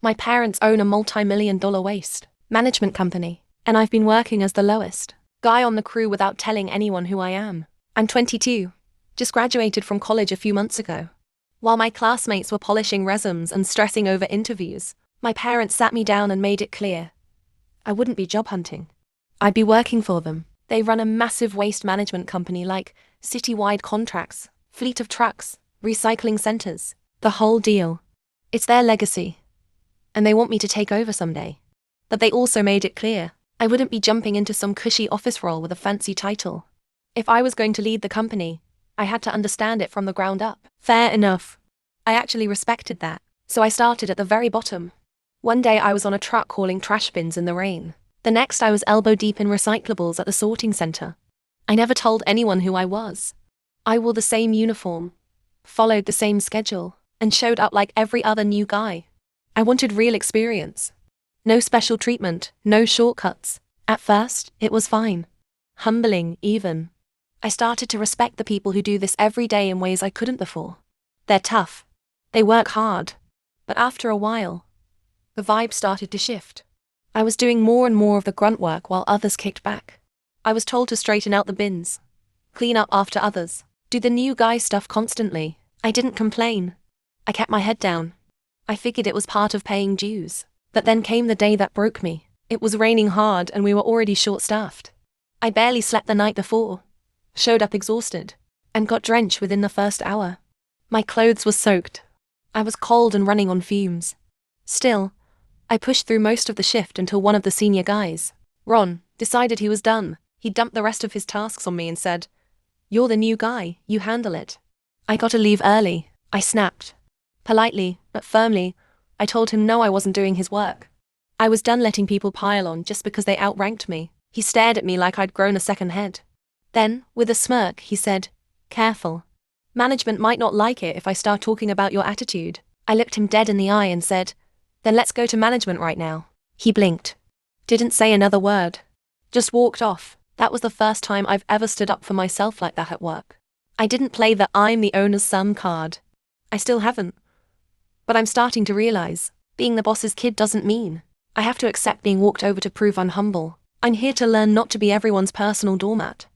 My parents own a multi-million-dollar waste management company, and I've been working as the lowest guy on the crew without telling anyone who I am. I'm 22, just graduated from college a few months ago. While my classmates were polishing resumes and stressing over interviews, my parents sat me down and made it clear I wouldn't be job hunting. I'd be working for them. They run a massive waste management company like city-wide contracts, fleet of trucks, recycling centers, the whole deal. It's their legacy, and they want me to take over someday. But they also made it clear I wouldn't be jumping into some cushy office role with a fancy title. If I was going to lead the company, I had to understand it from the ground up. Fair enough. I actually respected that, so I started at the very bottom. One day I was on a truck hauling trash bins in the rain. The next I was elbow deep in recyclables at the sorting center. I never told anyone who I was. I wore the same uniform, followed the same schedule, and showed up like every other new guy. I wanted real experience. No special treatment, no shortcuts. At first, it was fine. Humbling, even. I started to respect the people who do this every day in ways I couldn't before. They're tough. They work hard. But after a while, the vibe started to shift. I was doing more and more of the grunt work while others kicked back. I was told to straighten out the bins, clean up after others, do the new guy stuff constantly. I didn't complain. I kept my head down. I figured it was part of paying dues. But then came the day that broke me. It was raining hard and we were already short-staffed. I barely slept the night before, showed up exhausted, and got drenched within the first hour. My clothes were soaked. I was cold and running on fumes. Still, I pushed through most of the shift until one of the senior guys, Ron, decided he was done. He dumped the rest of his tasks on me and said, "You're the new guy, you handle it." I got to leave early. I snapped. Politely, but firmly, I told him no, I wasn't doing his work. I was done letting people pile on just because they outranked me. He stared at me like I'd grown a second head. Then, with a smirk, he said, "Careful. Management might not like it if I start talking about your attitude." I looked him dead in the eye and said, "Then let's go to management right now." He blinked. Didn't say another word. Just walked off. That was the first time I've ever stood up for myself like that at work. I didn't play the "I'm the owner's son" card. I still haven't. But I'm starting to realize, being the boss's kid doesn't mean I have to accept being walked over to prove I'm humble. I'm here to learn not to be everyone's personal doormat.